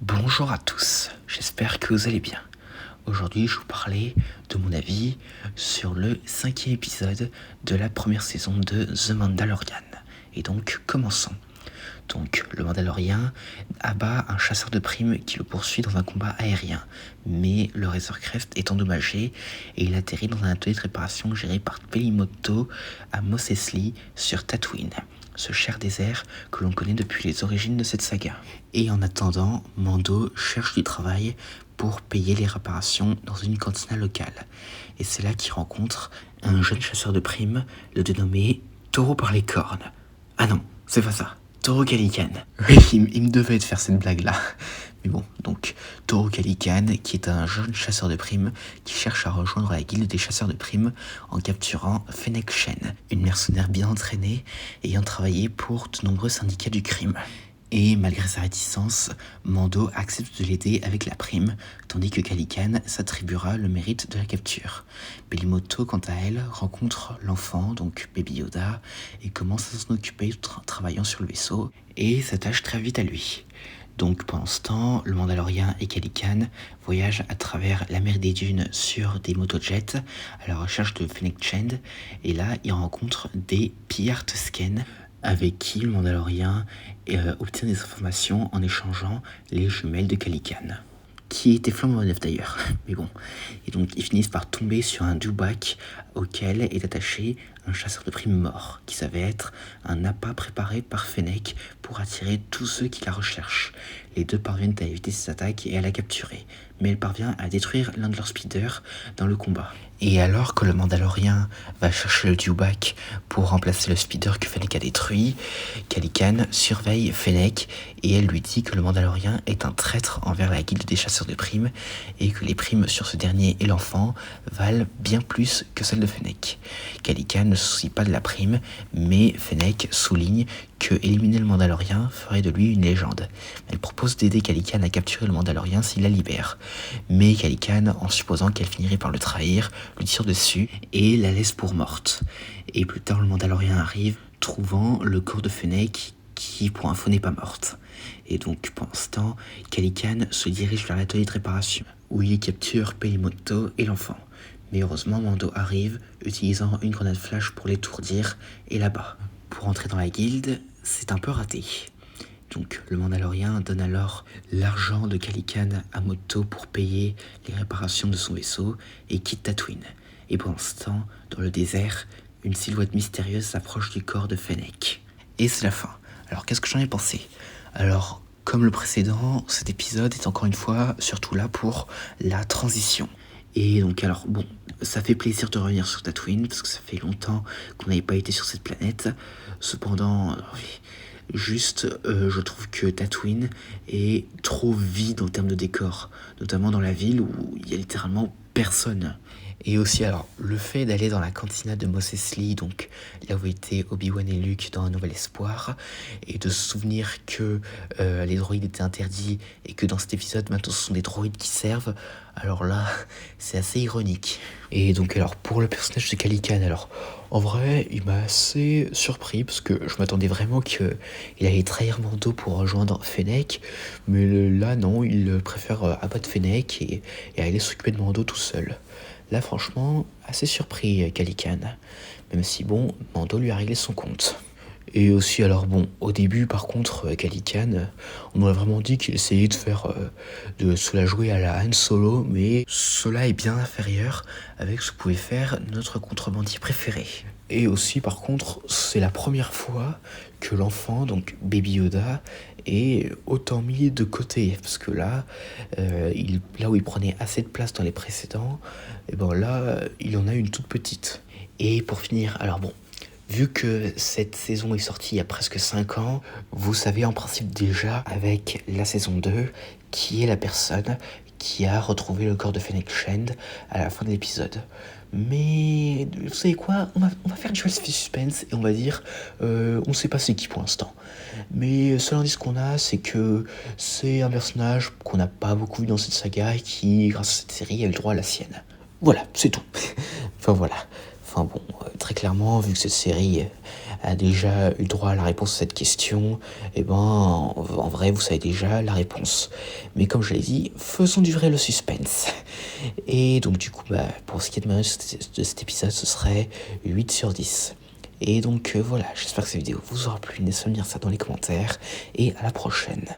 Bonjour à tous, j'espère que vous allez bien. Aujourd'hui, je vais vous parler de mon avis sur le 5e épisode de la première saison de The Mandalorian. Et donc, commençons. Donc, le Mandalorien abat un chasseur de primes qui le poursuit dans un combat aérien. Mais le Razorcrest est endommagé et il atterrit dans un atelier de réparation géré par Pelimoto à Mos Eisley sur Tatooine, ce cher désert que l'on connaît depuis les origines de cette saga. Et en attendant, Mando cherche du travail pour payer les réparations dans une cantina locale. Et c'est là qu'il rencontre un jeune chasseur de primes, le dénommé Taureau par les cornes. Ah non, c'est pas ça. Taureau Calican. Oui, il me devait de faire cette blague-là. Mais bon, donc, Taureau Calican, qui est un jeune chasseur de primes qui cherche à rejoindre la guilde des chasseurs de primes en capturant Fennec Shen, une mercenaire bien entraînée ayant travaillé pour de nombreux syndicats du crime. Et malgré sa réticence, Mando accepte de l'aider avec la prime, tandis que Calican s'attribuera le mérite de la capture. Pelimoto, quant à elle, rencontre l'enfant, donc Baby Yoda, et commence à s'en occuper travaillant sur le vaisseau, et s'attache très vite à lui. Donc pendant ce temps, le Mandalorien et Calican voyagent à travers la mer des dunes sur des motojets à la recherche de Fennec Shen, et là ils rencontrent des pillards Tusken, avec qui le Mandalorien obtient des informations en échangeant les jumelles de Calican, qui étaient flambant neufs d'ailleurs, mais bon. Et donc ils finissent par tomber sur un dewback auquel est attaché un chasseur de primes mort, qui s'avère être un appât préparé par Fennec pour attirer tous ceux qui la recherchent. Les deux parviennent à éviter ses attaques et à la capturer, mais elle parvient à détruire l'un de leurs speeders dans le combat. Et alors que le Mandalorien va chercher le dewback pour remplacer le speeder que Fennec a détruit, Calican surveille Fennec et elle lui dit que le Mandalorien est un traître envers la guilde des chasseurs de primes et que les primes sur ce dernier et l'enfant valent bien plus que celles de Fennec. Calican ne se soucie pas de la prime, mais Fennec souligne que éliminer le Mandalorien ferait de lui une légende. Elle propose d'aider Calican à capturer le Mandalorien s'il la libère. Mais Calican, en supposant qu'elle finirait par le trahir, lui tire dessus et la laisse pour morte. Et plus tard, le Mandalorien arrive, trouvant le corps de Fennec qui, pour info, n'est pas morte. Et donc, pendant ce temps, Calican se dirige vers l'atelier de réparation, où il capture Pelimoto et l'enfant. Mais heureusement, Mando arrive, utilisant une grenade flash pour l'étourdir et l'abat. Pour entrer dans la guilde, c'est un peu raté. Donc le Mandalorien donne alors l'argent de Calican à Moto pour payer les réparations de son vaisseau et quitte Tatooine. Et pendant ce temps, dans le désert, une silhouette mystérieuse s'approche du corps de Fennec. Et c'est la fin. Alors qu'est-ce que j'en ai pensé ? Alors, comme le précédent, cet épisode est encore une fois surtout là pour la transition. Et donc alors, bon, ça fait plaisir de revenir sur Tatooine, parce que ça fait longtemps qu'on n'avait pas été sur cette planète. Cependant, juste, je trouve que Tatooine est trop vide en termes de décor, notamment dans la ville où il y a littéralement personne. Et aussi, alors, le fait d'aller dans la cantina de Mos Eisley, donc là où étaient Obi-Wan et Luke dans Un Nouvel Espoir, et de se souvenir que les droïdes étaient interdits et que dans cet épisode, maintenant, ce sont des droïdes qui servent, alors là, c'est assez ironique. Et donc, alors, pour le personnage de Calican, alors, en vrai, il m'a assez surpris, parce que je m'attendais vraiment qu'il allait trahir Mando pour rejoindre Fennec, mais là, non, il préfère abattre Fennec et aller s'occuper de Mando tout seul. Là, franchement, assez surpris, Calican. Même si, bon, Mando lui a réglé son compte. Et aussi, alors bon, au début, par contre, Calican, on aurait vraiment dit qu'il essayait de se la jouer à la Han Solo, mais cela est bien inférieur avec ce que pouvait faire notre contrebandier préféré. Et aussi, par contre, c'est la première fois que l'enfant, donc Baby Yoda, est autant mis de côté. Parce que là, là où il prenait assez de place dans les précédents, et ben là, il en a une toute petite. Et pour finir, alors bon, vu que cette saison est sortie il y a presque 5 ans, vous savez en principe déjà avec la saison 2 qui est la personne qui a retrouvé le corps de Fennec Shen à la fin de l'épisode. Mais vous savez quoi, on va faire du suspense et on va dire on sait pas c'est qui pour l'instant. Mais seul indice qu'on a, c'est que c'est un personnage qu'on n'a pas beaucoup vu dans cette saga et qui, grâce à cette série, a eu le droit à la sienne. Voilà, c'est tout. Enfin voilà. Enfin bon, très clairement, vu que cette série a déjà eu droit à la réponse à cette question, et ben en vrai vous savez déjà la réponse. Mais comme je l'ai dit, faisons durer le suspense. Et donc du coup pour ce qui est de cet épisode, ce serait 8 sur 10. Et donc voilà, j'espère que cette vidéo vous aura plu, n'hésitez pas à me dire ça dans les commentaires, et à la prochaine.